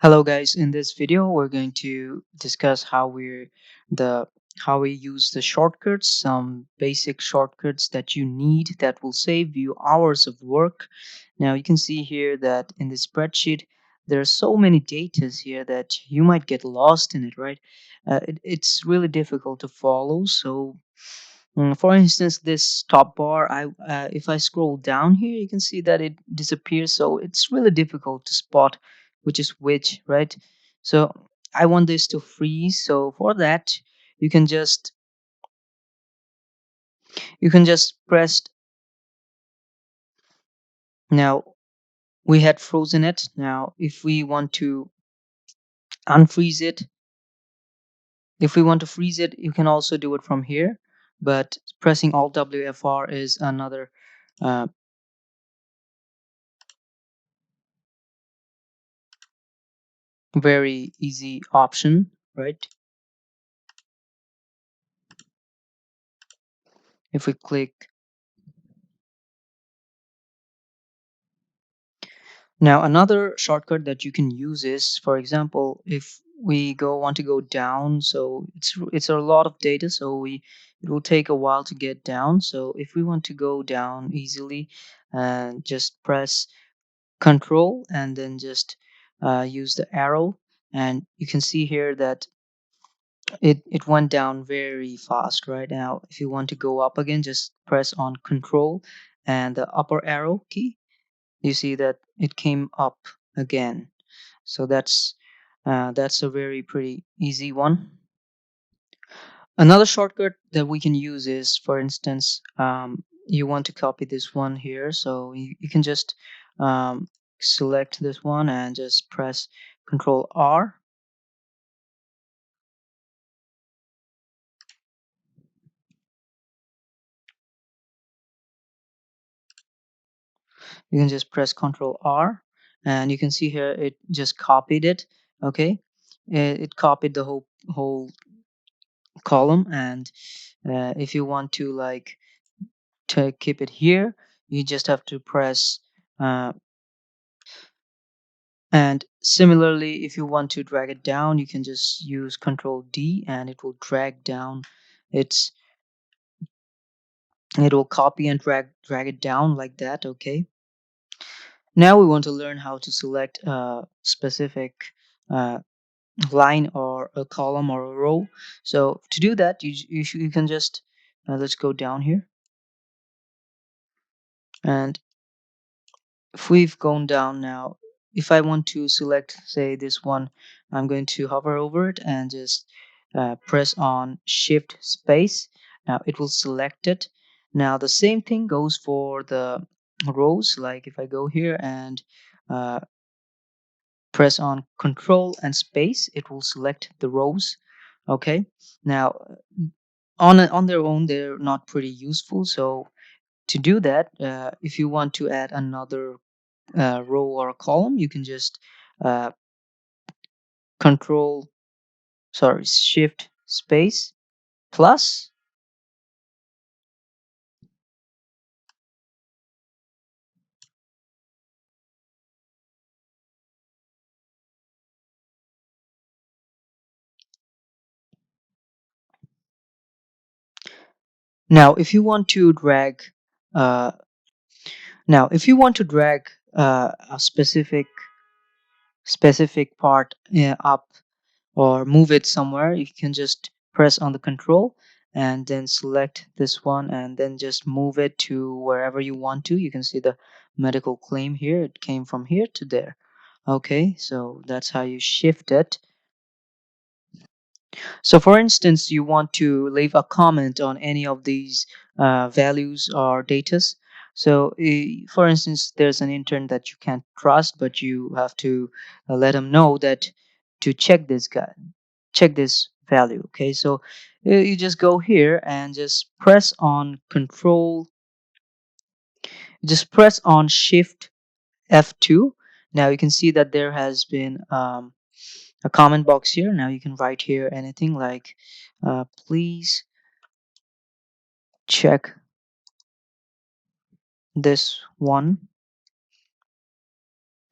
Hello guys, in this video we're going to discuss the how we use the shortcuts, some basic shortcuts that you need that will save you hours of work. Now you can see here that in the spreadsheet there are so many datas here that you might get lost in it, right? It's really difficult to follow. So for instance, this top bar, if I scroll down here, you can see that it disappears. So it's really difficult to spot which is which, right? So I want this to freeze. So for that, you can just press. Now we had frozen it. Now if we want to unfreeze it, if we want to freeze it, you can also do it from here. But pressing Alt WFR is another uh, very easy option, right? If we click. Now, another shortcut that you can use is, for example, if we want to go down, so it's a lot of data, so it will take a while to get down. So if we want to go down easily, just press Control and then just use the arrow, and you can see here that it went down very fast. Right now, if you want to go up again, just press on Control and the upper arrow key, you see that it came up again. So that's a very pretty easy one. Another shortcut that we can use is, for instance, you want to copy this one here, so you can just um, select this one and just press Control R. You can just press Control R, and you can see here it just copied it. Okay, it copied the whole column, and if you want to to keep it here, you just have to press and similarly, if you want to drag it down, you can just use Control D and it will drag down. It's it will copy and drag it down like that. Okay, now we want to learn how to select a specific uh, line or a column or a row. So to do that, you can just let's go down here, and if we've gone down now, if I want to select, say, this one, I'm going to hover over it and just press on Shift Space. Now it will select it. Now the same thing goes for the rows. Like if I go here and uh, press on Control and Space, it will select the rows. Okay. Now on their own, they're not pretty useful. So to do that, if you want to add another row or a column, you can just uh, control, sorry, shift space plus. Now, if you want to drag, uh, if you want to drag a specific part up or move it somewhere, you can just press on the control and then select this one and then just move it to wherever you want to. You can see the medical claim here. It came from here to there. Okay, so that's how you shift it. So for instance, you want to leave a comment on any of these values or datas. So for instance, there's an intern that you can't trust, but you have to let him know that to check this value. Okay, so you just go here and just press on Control, just press on Shift F2. Now you can see that there has been a comment box here. Now you can write here anything like, please check this one.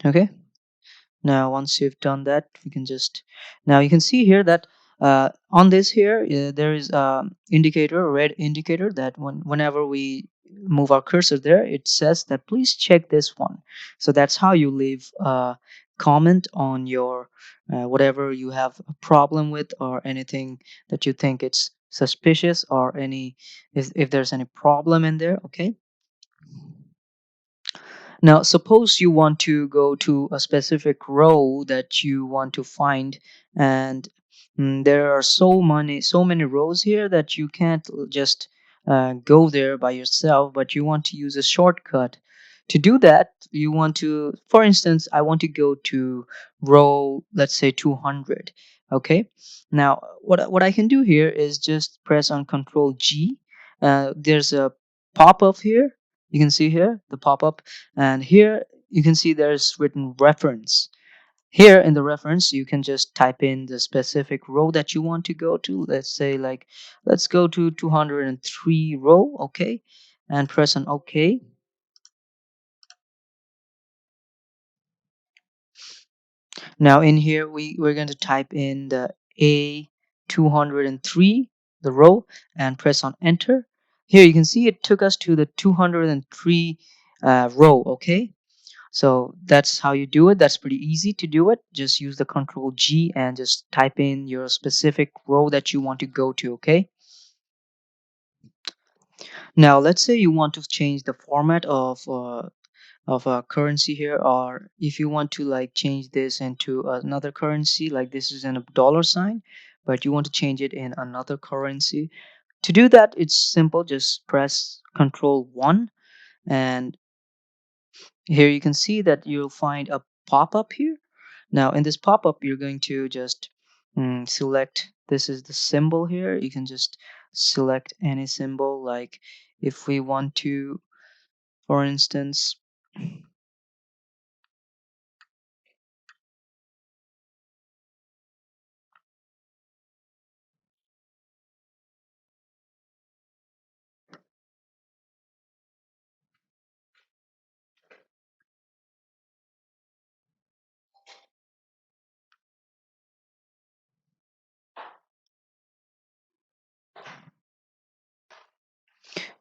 Okay. Now, once you've done that, we can just now you can see here that on this here there is a indicator, a red indicator that whenever we move our cursor there, it says that please check this one. So that's how you leave a comment on your whatever you have a problem with or anything that you think it's suspicious or any if there's any problem in there. Okay. Now, suppose you want to go to a specific row that you want to find, and there are so many rows here that you can't just go there by yourself, but you want to use a shortcut. To do that, you want to, for instance, I want to go to row, let's say 200. Okay. Now, what I can do here is just press on Control G. There's a pop up here. You can see here the pop up, and here you can see there's written reference. Here in the reference you can just type in the specific row that you want to go to. Let's say like let's go to 203 row. Okay, and press on OK. Now in here we're going to type in the A 203, the row, and press on enter. Here you can see it took us to the 203 row. Okay, so that's how you do it. That's pretty easy to do it. Just use the Control G and just type in your specific row that you want to go to. Okay. Now let's say you want to change the format of a currency here, or if you want to like change this into another currency, like this is in a dollar sign, but you want to change it in another currency. To do that, it's simple. Just press Control 1, and here you can see that you'll find a pop-up here. Now in this pop-up, you're going to just select, this is the symbol here. You can just select any symbol. Like if we want to, for instance,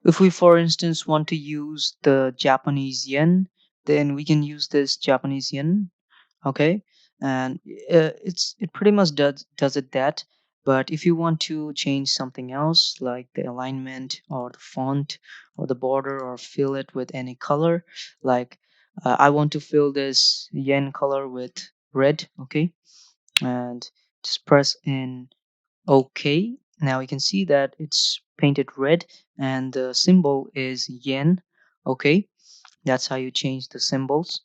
if we, for instance, want to use the Japanese yen, then we can use this Japanese yen. Okay, and it pretty much does it that. But if you want to change something else like the alignment or the font or the border or fill it with any color, like I want to fill this yen color with red. Okay, and just press in OK. Now you can see that it's painted red and the symbol is yen. Okay, that's how you change the symbols.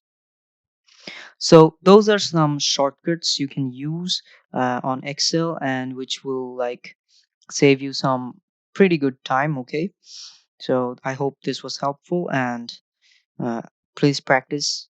So those are some shortcuts you can use on Excel, and which will like save you some pretty good time. Okay, so I hope this was helpful, and uh, please practice